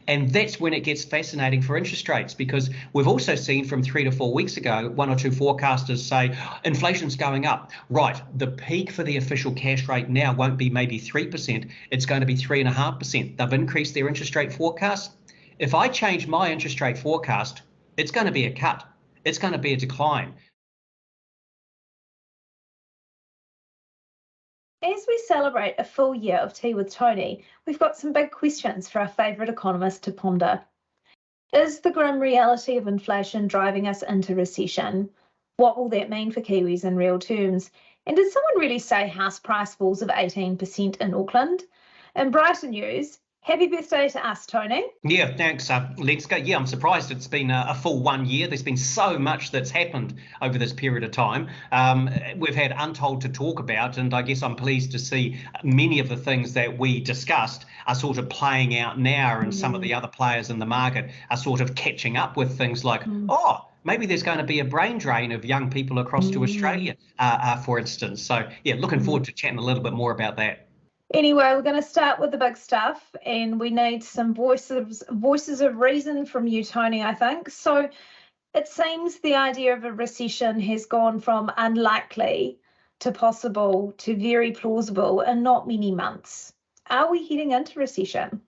And that's when it gets fascinating for interest rates, because we've also seen from 3 to 4 weeks ago, one or two forecasters say inflation's going up. Right, the peak for the official cash rate now won't be maybe 3%, it's going to be 3.5%. They've increased their interest rate forecast. If I change my interest rate forecast, it's going to be a cut. It's going to be a decline. As we celebrate a full year of Tea with Tony, we've got some big questions for our favourite economist to ponder. Is the grim reality of inflation driving us into recession? What will that mean for Kiwis in real terms? And did someone really say house price falls of 18% in Auckland? In brighter news, happy birthday to us, Tony. Yeah, thanks, Lenska. Yeah, I'm surprised it's been a full 1 year. There's been so much that's happened over this period of time. We've had Untold to talk about, and I guess I'm pleased to see many of the things that we discussed are sort of playing out now, and some of the other players in the market are sort of catching up with things like, maybe there's going to be a brain drain of young people across to Australia, for instance. So, yeah, looking forward to chatting a little bit more about that. Anyway, we're going to start with the big stuff, and we need some voices of reason from you, Tony, I think. So it seems the idea of a recession has gone from unlikely to possible to very plausible in not many months. Are we heading into recession?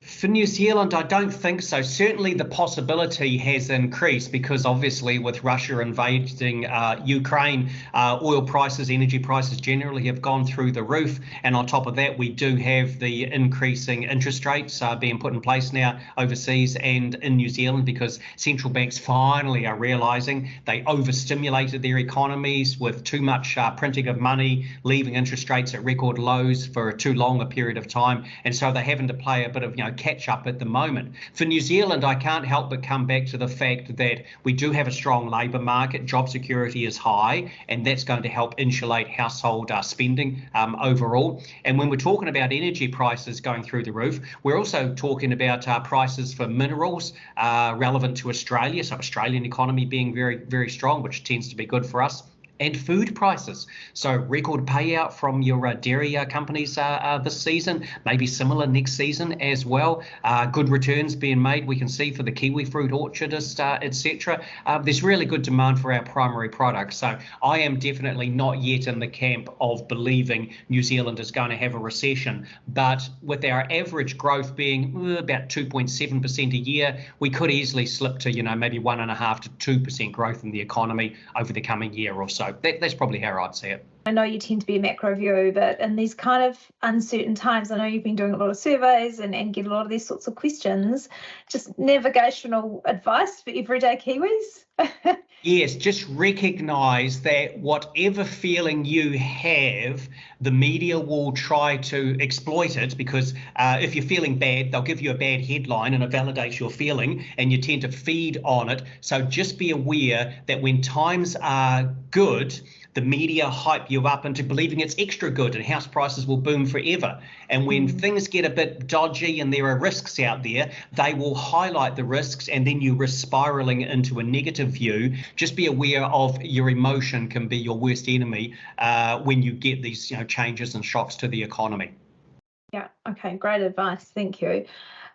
For New Zealand, I don't think so. Certainly the possibility has increased because obviously with Russia invading Ukraine, oil prices, energy prices generally have gone through the roof. And on top of that, we do have the increasing interest rates being put in place now overseas and in New Zealand, because central banks finally are realising they overstimulated their economies with too much printing of money, leaving interest rates at record lows for too long a period of time. And so they're having to play a bit of, catch up at the moment. For New Zealand, I can't help but come back to the fact that we do have a strong labour market, job security is high, and that's going to help insulate household spending overall. And when we're talking about energy prices going through the roof, we're also talking about prices for minerals relevant to Australia, so Australian economy being very, very strong, which tends to be good for us. And food prices. So record payout from your dairy companies this season, maybe similar next season as well. Good returns being made, we can see, for the kiwi fruit orchardist, etc. There's really good demand for our primary products. So I am definitely not yet in the camp of believing New Zealand is going to have a recession. But with our average growth being about 2.7% a year, we could easily slip to, maybe 1.5% to 2% growth in the economy over the coming year or so. That's probably how I'd see it. I know you tend to be a macro view, but in these kind of uncertain times, I know you've been doing a lot of surveys and get a lot of these sorts of questions. Just navigational advice for everyday Kiwis? Yes, just recognise that whatever feeling you have, the media will try to exploit it, because if you're feeling bad, they'll give you a bad headline and it validates your feeling, and you tend to feed on it. So just be aware that when times are good, the media hype you up into believing it's extra good and house prices will boom forever. And when things get a bit dodgy and there are risks out there, they will highlight the risks, and then you risk spiraling into a negative view. Just be aware of your emotion can be your worst enemy when you get these changes and shocks to the economy. Yeah, okay, great advice. Thank you.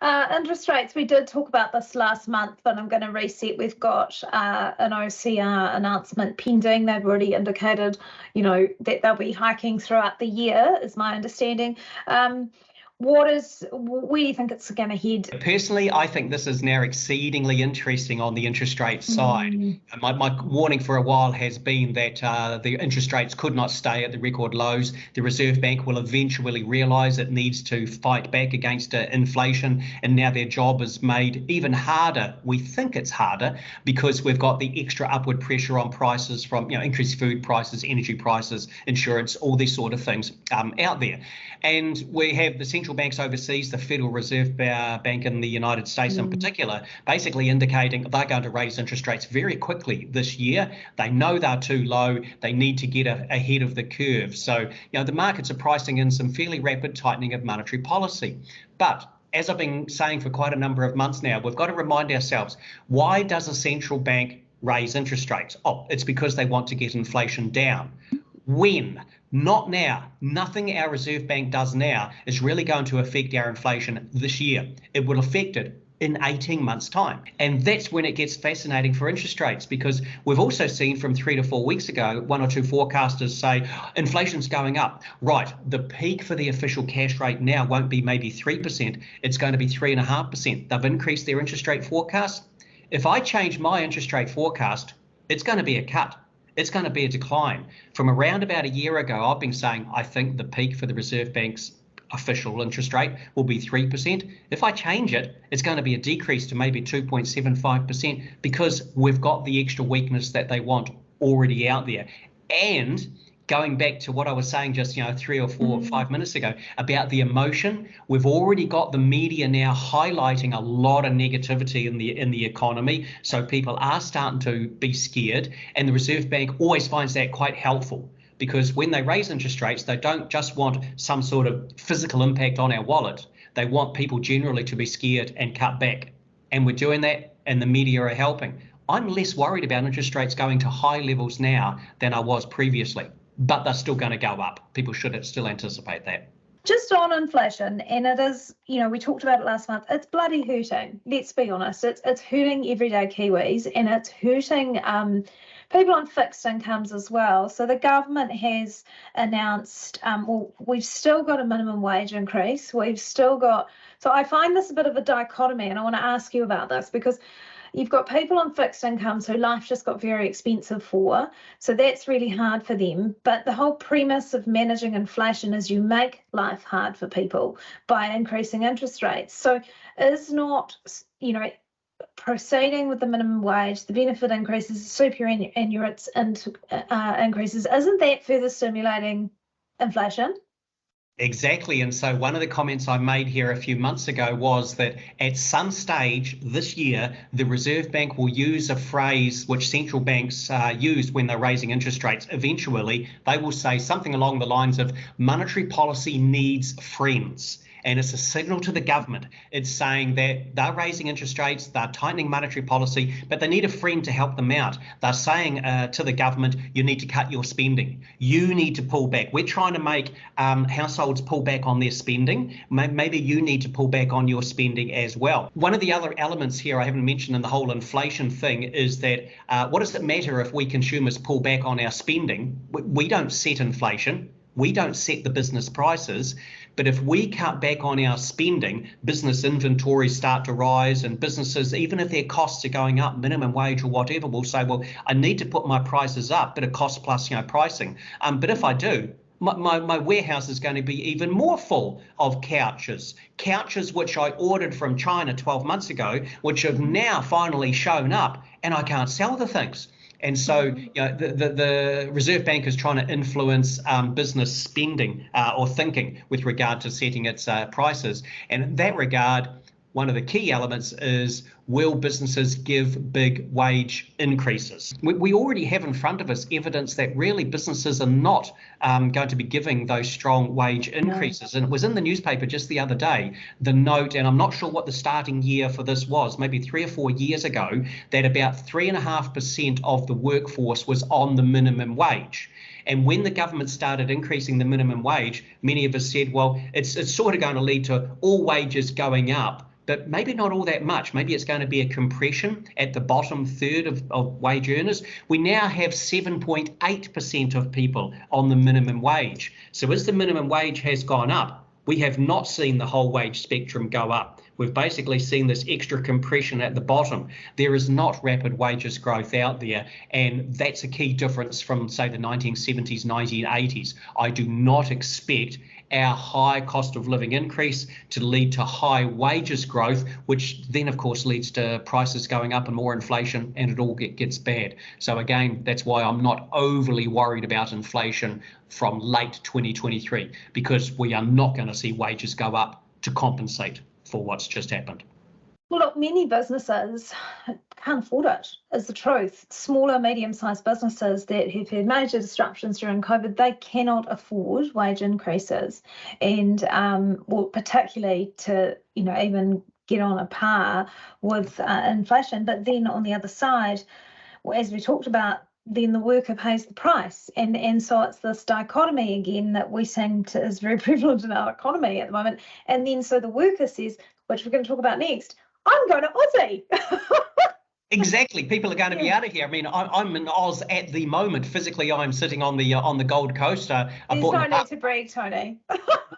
Interest rates, we did talk about this last month, but I'm going to reset. We've got an OCR announcement pending. They've already indicated, that they'll be hiking throughout the year, is my understanding. Where do you think it's going to head? Personally, I think this is now exceedingly interesting on the interest rate side. My warning for a while has been that the interest rates could not stay at the record lows. The Reserve Bank will eventually realise it needs to fight back against inflation, and now their job is made even harder. We think it's harder because we've got the extra upward pressure on prices from increased food prices, energy prices, insurance, all these sort of things out there. And we have the central banks overseas, the Federal Reserve Bank in the United States in particular, basically indicating they're going to raise interest rates very quickly this year. They know they're too low. They need to get ahead of the curve. So, the markets are pricing in some fairly rapid tightening of monetary policy. But as I've been saying for quite a number of months now, we've got to remind ourselves, why does a central bank raise interest rates? Oh, it's because they want to get inflation down. When? Not now. Nothing our Reserve Bank does now is really going to affect our inflation this year. It will affect it in 18 months' time. And that's when it gets fascinating for interest rates, because we've also seen from 3 to 4 weeks ago, one or two forecasters say inflation's going up. Right, the peak for the official cash rate now won't be maybe 3%, it's going to be 3.5%. They've increased their interest rate forecast. If I change my interest rate forecast, it's going to be a cut. It's going to be a decline. From around about a year ago, I've been saying I think the peak for the Reserve Bank's official interest rate will be 3%. If I change it, it's going to be a decrease to maybe 2.75% because we've got the extra weakness that they want already out there. And going back to what I was saying just 3 or 4 or 5 minutes ago about the emotion, we've already got the media now highlighting a lot of negativity in the economy, so people are starting to be scared, and the Reserve Bank always finds that quite helpful, because when they raise interest rates, they don't just want some sort of physical impact on our wallet. They want people generally to be scared and cut back, and we're doing that, and the media are helping. I'm less worried about interest rates going to high levels now than I was previously, but they're still going to go up. People should still anticipate that. Just on inflation, and it is, we talked about it last month, it's bloody hurting. Let's be honest, it's hurting everyday Kiwis, and it's hurting people on fixed incomes as well. So the government has announced, we've still got a minimum wage increase. We've still got, so I find this a bit of a dichotomy, and I want to ask you about this, because you've got people on fixed incomes who life just got very expensive for, so that's really hard for them. But the whole premise of managing inflation is you make life hard for people by increasing interest rates. So is not, proceeding with the minimum wage, the benefit increases, superannuates increases, isn't that further stimulating inflation? Exactly. And so one of the comments I made here a few months ago was that at some stage this year, the Reserve Bank will use a phrase which central banks use when they're raising interest rates. Eventually, they will say something along the lines of monetary policy needs friends. And it's a signal to the government. It's saying that they're raising interest rates, they're tightening monetary policy, but they need a friend to help them out. They're saying to the government, you need to cut your spending. You need to pull back. We're trying to make households pull back on their spending. Maybe you need to pull back on your spending as well. One of the other elements here I haven't mentioned in the whole inflation thing is that what does it matter if we consumers pull back on our spending? We don't set inflation. We don't set the business prices, but if we cut back on our spending, business inventories start to rise, and businesses, even if their costs are going up, minimum wage or whatever, will say, well, I need to put my prices up, but a cost plus pricing. But if I do, my warehouse is going to be even more full of couches which I ordered from China 12 months ago, which have now finally shown up, and I can't sell the things. And so the Reserve Bank is trying to influence business spending or thinking with regard to setting its prices. And in that regard, one of the key elements is, will businesses give big wage increases? We already have in front of us evidence that really businesses are not going to be giving those strong wage increases. And it was in the newspaper just the other day, the note, and I'm not sure what the starting year for this was, maybe 3 or 4 years ago, that about 3.5% of the workforce was on the minimum wage. And when the government started increasing the minimum wage, many of us said, well, it's sort of going to lead to all wages going up, but maybe not all that much. Maybe it's going to be a compression at the bottom third of wage earners. We now have 7.8% of people on the minimum wage. So as the minimum wage has gone up, we have not seen the whole wage spectrum go up. We've basically seen this extra compression at the bottom. There is not rapid wages growth out there, and that's a key difference from, say, the 1970s, 1980s. I do not expect our high cost of living increase to lead to high wages growth, which then, of course, leads to prices going up and more inflation, and it all gets bad. So again, that's why I'm not overly worried about inflation from late 2023, because we are not going to see wages go up to compensate for what's just happened. Well, look, many businesses can't afford it, is the truth. Smaller, medium-sized businesses that have had major disruptions during COVID, they cannot afford wage increases, and particularly to even get on a par with inflation. But then on the other side, as we talked about, then the worker pays the price. And so it's this dichotomy again that we seem to is very prevalent in our economy at the moment. And then so the worker says, which we're going to talk about next, I'm going to Aussie. Exactly. People are going to be out of here. I mean, I'm in Oz at the moment. Physically, I'm sitting on the Gold Coast. There's no need to brag, Tony.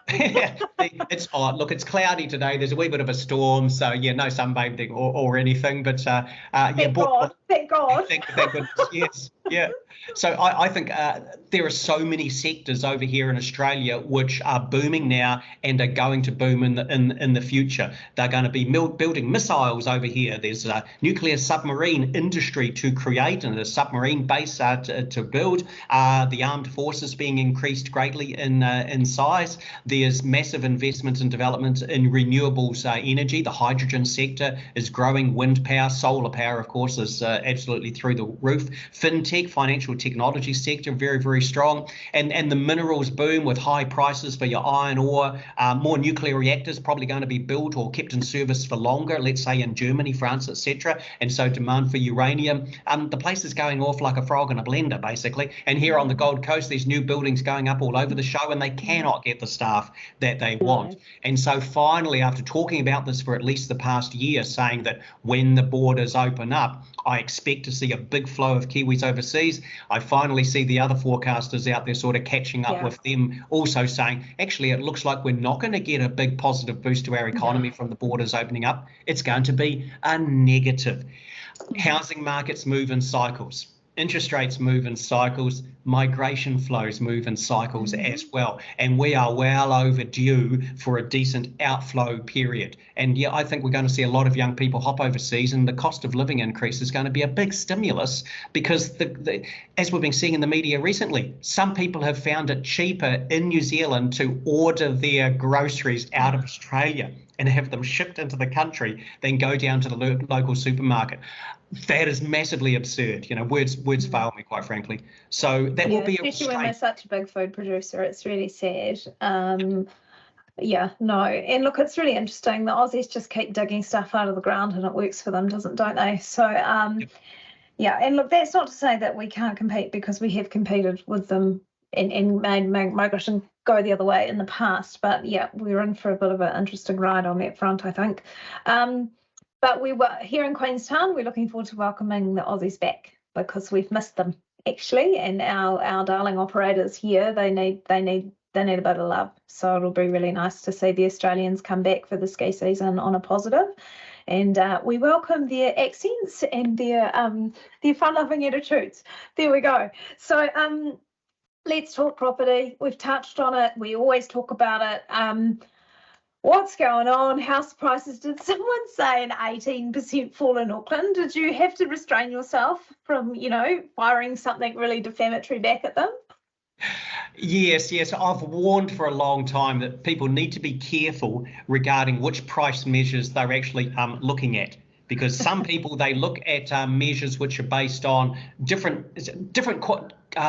It's hot. Look, it's cloudy today. There's a wee bit of a storm, so yeah, no sunbathing or anything. But thank God. Thank goodness. Yes, yeah. So I think there are so many sectors over here in Australia which are booming now and are going to boom in the future. They're going to be building missiles over here. There's a nuclear submarine industry to create and a submarine base to build. The armed forces being increased greatly in size. There's massive investment and development in renewables energy. The hydrogen sector is growing. Wind power, solar power, of course, is absolutely through the roof. Fintech, financial technology sector, very, very strong. And the minerals boom with high prices for your iron ore. More nuclear reactors probably going to be built or kept in service for longer, let's say in Germany, France, etc. And so demand for uranium. The place is going off like a frog in a blender, basically. And here on the Gold Coast, there's new buildings going up all over the show, and they cannot get the staff that they want. And so finally, after talking about this for at least the past year, saying that when the borders open up, I expect to see a big flow of Kiwis overseas. I finally see the other forecasters out there sort of catching up with them, also saying, actually, it looks like we're not going to get a big positive boost to our economy from the borders opening up. It's going to be a negative. Housing markets move in cycles. Interest rates move in cycles, migration flows move in cycles as well. And we are well overdue for a decent outflow period. And yeah, I think we're going to see a lot of young people hop overseas, and the cost of living increase is going to be a big stimulus because, as we've been seeing in the media recently, some people have found it cheaper in New Zealand to order their groceries out of Australia and have them shipped into the country than go down to the local supermarket. That is massively absurd. You know, words fail me, quite frankly. So that will be especially when we're such a big food producer. It's really sad. And look, it's really interesting. The Aussies just keep digging stuff out of the ground, and it works for them, don't they? So and look, that's not to say that we can't compete, because we have competed with them and made migration go the other way in the past. But yeah, we're in for a bit of an interesting ride on that front, I think. But we were here in Queenstown. We're looking forward to welcoming the Aussies back, because we've missed them actually, and our darling operators here, they need a bit of love. So it'll be really nice to see the Australians come back for the ski season on a positive. And we welcome their accents and their fun-loving attitudes. There we go. So let's talk property. We've touched on it. We always talk about it. What's going on? House prices. Did someone say an 18% fall in Auckland? Did you have to restrain yourself from, firing something really defamatory back at them? Yes. I've warned for a long time that people need to be careful regarding which price measures they're actually looking at. Because some people, they look at measures which are based on different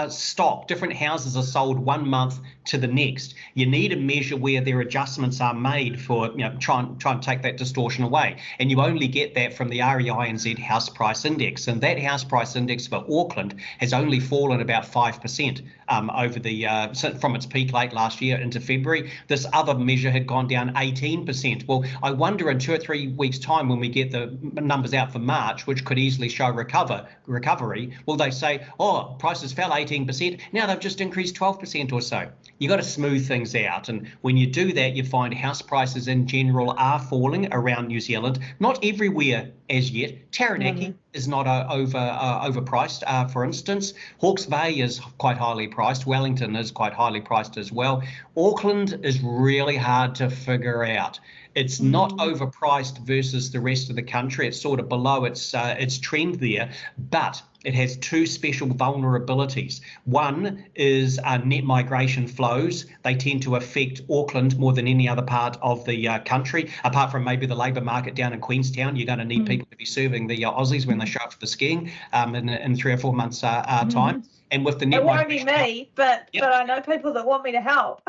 stock, different houses are sold 1 month to the next. You need a measure where their adjustments are made for, try and take that distortion away. And you only get that from the REINZ house price index. And that house price index for Auckland has only fallen about 5% over from its peak late last year into February. This other measure had gone down 18%. Well, I wonder in 2 or 3 weeks' time, when we get the numbers out for March, which could easily show recovery, will they say, oh, prices fell 18%, now they've just increased 12% or so? You've got to smooth things out. And when you do that, you find house prices in general are falling around New Zealand. Not everywhere as yet. Taranaki is not overpriced, for instance. Hawke's Bay is quite highly priced. Wellington is quite highly priced as well. Auckland is really hard to figure out. It's not overpriced versus the rest of the country. It's sort of below its trend there, but it has two special vulnerabilities. One is net migration flows. They tend to affect Auckland more than any other part of the country, apart from maybe the labour market down in Queenstown. You're going to need people to be serving the Aussies when they show up for the skiing in 3 or 4 months' time. And with the net, it won't be me, but I know people that want me to help.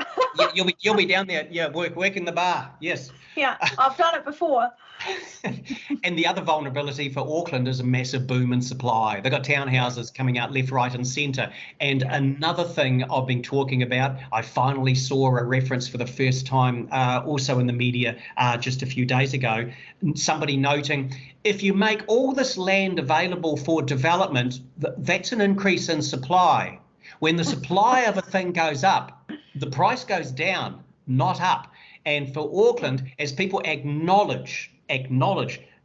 You'll be down there, working the bar. Yes. Yeah, I've done it before. And the other vulnerability for Auckland is a massive boom in supply. They've got townhouses coming out left, right, and centre. And another thing I've been talking about, I finally saw a reference for the first time also in the media just a few days ago, somebody noting, if you make all this land available for development, that's an increase in supply. When the supply of a thing goes up, the price goes down, not up. And for Auckland, as people acknowledge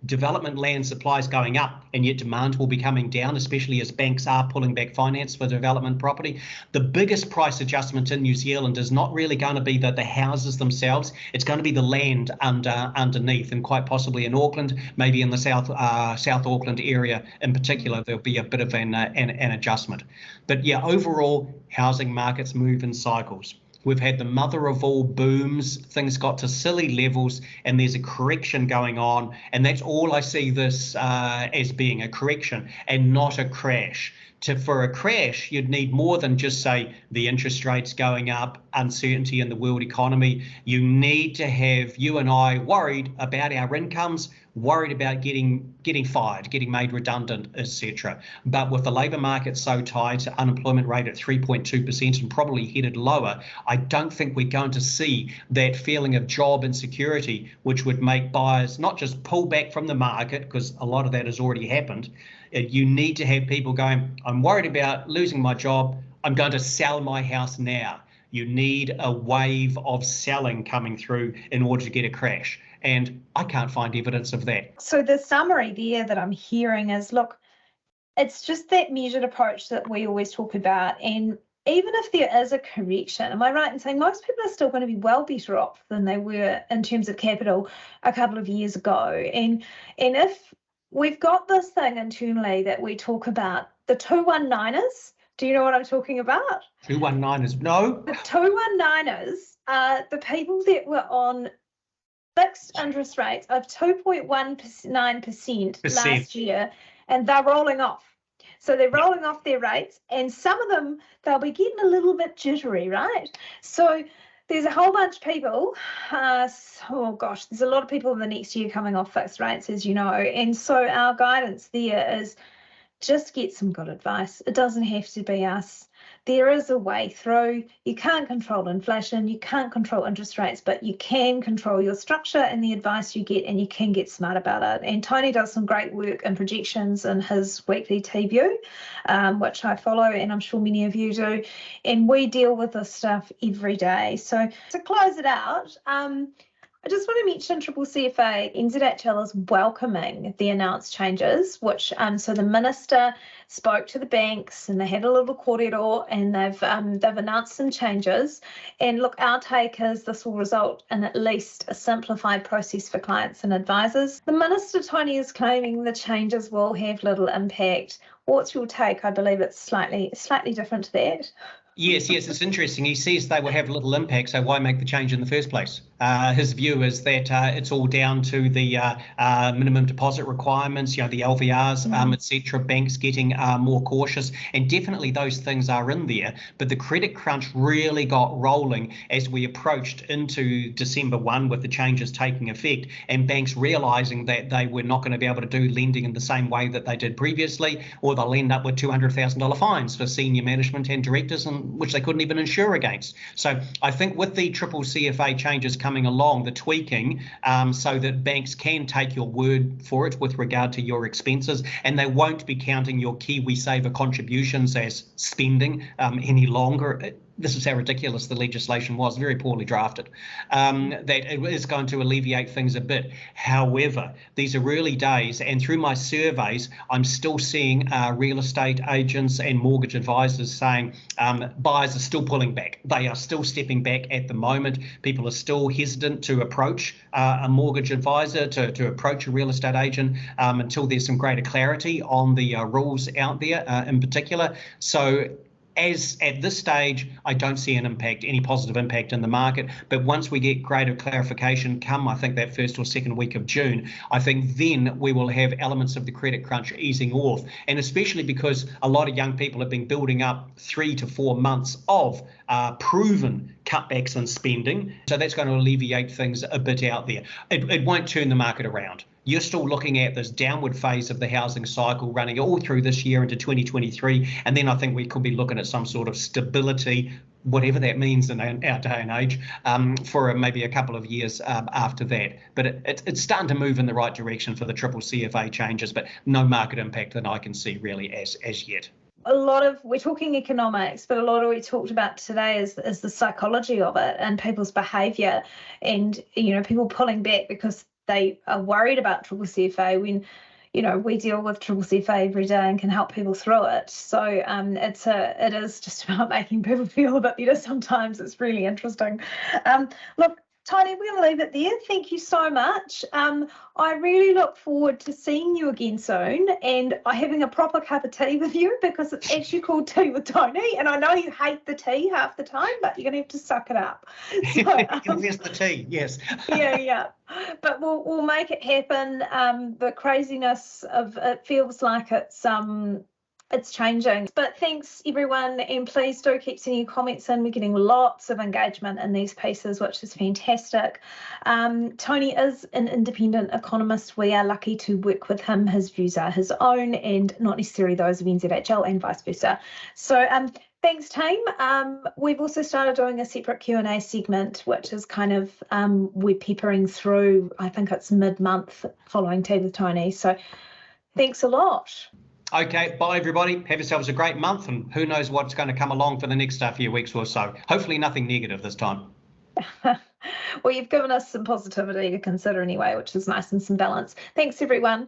development land supply is going up, and yet demand will be coming down, especially as banks are pulling back finance for development property. The biggest price adjustment in New Zealand is not really going to be the houses themselves. It's going to be the land underneath, and quite possibly in Auckland, maybe in the South Auckland area in particular, there'll be a bit of an adjustment. But yeah, overall, housing markets move in cycles. We've had the mother of all booms, things got to silly levels, and there's a correction going on. And that's all I see this as being, a correction and not a crash. For a crash, you'd need more than just say the interest rates going up, uncertainty in the world economy. You need to have you and I worried about our incomes, worried about getting fired, getting made redundant, etc. But with the labour market so tight, unemployment rate at 3.2% and probably headed lower, I don't think we're going to see that feeling of job insecurity, which would make buyers not just pull back from the market, because a lot of that has already happened. You need to have people going, I'm worried about losing my job, I'm going to sell my house now. You need a wave of selling coming through in order to get a crash. And I can't find evidence of that. So the summary there that I'm hearing is, look, it's just that measured approach that we always talk about. And even if there is a correction, am I right in saying most people are still going to be well better off than they were in terms of capital a couple of years ago? And if we've got this thing internally that we talk about, the 219ers, do you know what I'm talking about? 219ers, no. The 219ers are the people that were on fixed interest rates of 2.19% last year, and they're rolling off. So they're rolling off their rates, and some of them, they'll be getting a little bit jittery, right? So there's a whole bunch of people, there's a lot of people in the next year coming off fixed rates, as you know, and so our guidance there is just get some good advice. It doesn't have to be us. There is a way through. You can't control inflation, you can't control interest rates, but you can control your structure and the advice you get, and you can get smart about it. And Tony does some great work in projections in his weekly T-View, which I follow, and I'm sure many of you do. And we deal with this stuff every day. So to close it out, I just want to mention CCCFA NZHL is welcoming the announced changes, which so the minister spoke to the banks and they had a little corridor, and they've announced some changes. And look, our take is this will result in at least a simplified process for clients and advisors. The minister, Tony, is claiming the changes will have little impact. What's your take? I believe it's slightly different to that. Yes, it's interesting. He says they will have little impact, so why make the change in the first place? His view is that it's all down to the minimum deposit requirements, the LVRs, etc. Banks getting more cautious, and definitely those things are in there. But the credit crunch really got rolling as we approached into December 1 with the changes taking effect, and banks realising that they were not going to be able to do lending in the same way that they did previously, or they'll end up with $200,000 fines for senior management and directors, and which they couldn't even insure against. So I think with the CCCFA changes coming along, the tweaking, so that banks can take your word for it with regard to your expenses, and they won't be counting your KiwiSaver contributions as spending any longer. This is how ridiculous the legislation was, very poorly drafted, that it is going to alleviate things a bit. However, these are early days, and through my surveys, I'm still seeing real estate agents and mortgage advisors saying buyers are still pulling back. They are still stepping back at the moment. People are still hesitant to approach a mortgage advisor, to approach a real estate agent until there's some greater clarity on the rules out there in particular. So as at this stage, I don't see any positive impact in the market. But once we get greater clarification come, I think that first or second week of June, I think then we will have elements of the credit crunch easing off. And especially because a lot of young people have been building up 3 to 4 months of proven cutbacks in spending. So that's going to alleviate things a bit out there. It won't turn the market around. You're still looking at this downward phase of the housing cycle running all through this year into 2023. And then I think we could be looking at some sort of stability, whatever that means in our day and age, for maybe a couple of years after that. But it's starting to move in the right direction for the CCCFA changes, but no market impact that I can see really as yet. We're talking economics, but a lot of we talked about today is the psychology of it and people's behaviour, and people pulling back because they are worried about CCCFA when we deal with CCCFA every day and can help people through it. So it is just about making people feel a bit better sometimes. It's really interesting. Look, Tony, we're going to leave it there. Thank you so much. I really look forward to seeing you again soon and having a proper cup of tea with you, because it's actually called Tea with Tony. And I know you hate the tea half the time, but you're going to have to suck it up. So, here's the tea, yes. yeah. But we'll make it happen. The craziness of it feels like it's changing. But thanks everyone, and please do keep sending your comments in. We're getting lots of engagement in these pieces, which is fantastic. Tony is an independent economist. We are lucky to work with him. His views are his own and not necessarily those of NZHL, and vice versa. So thanks, team. We've also started doing a separate Q&A segment, which is kind of we're peppering through, I think it's mid-month following Tea with Tony. So thanks a lot. Okay, bye everybody. Have yourselves a great month, and who knows what's going to come along for the next few weeks or so. Hopefully nothing negative this time. Well, you've given us some positivity to consider anyway, which is nice, and some balance. Thanks, everyone.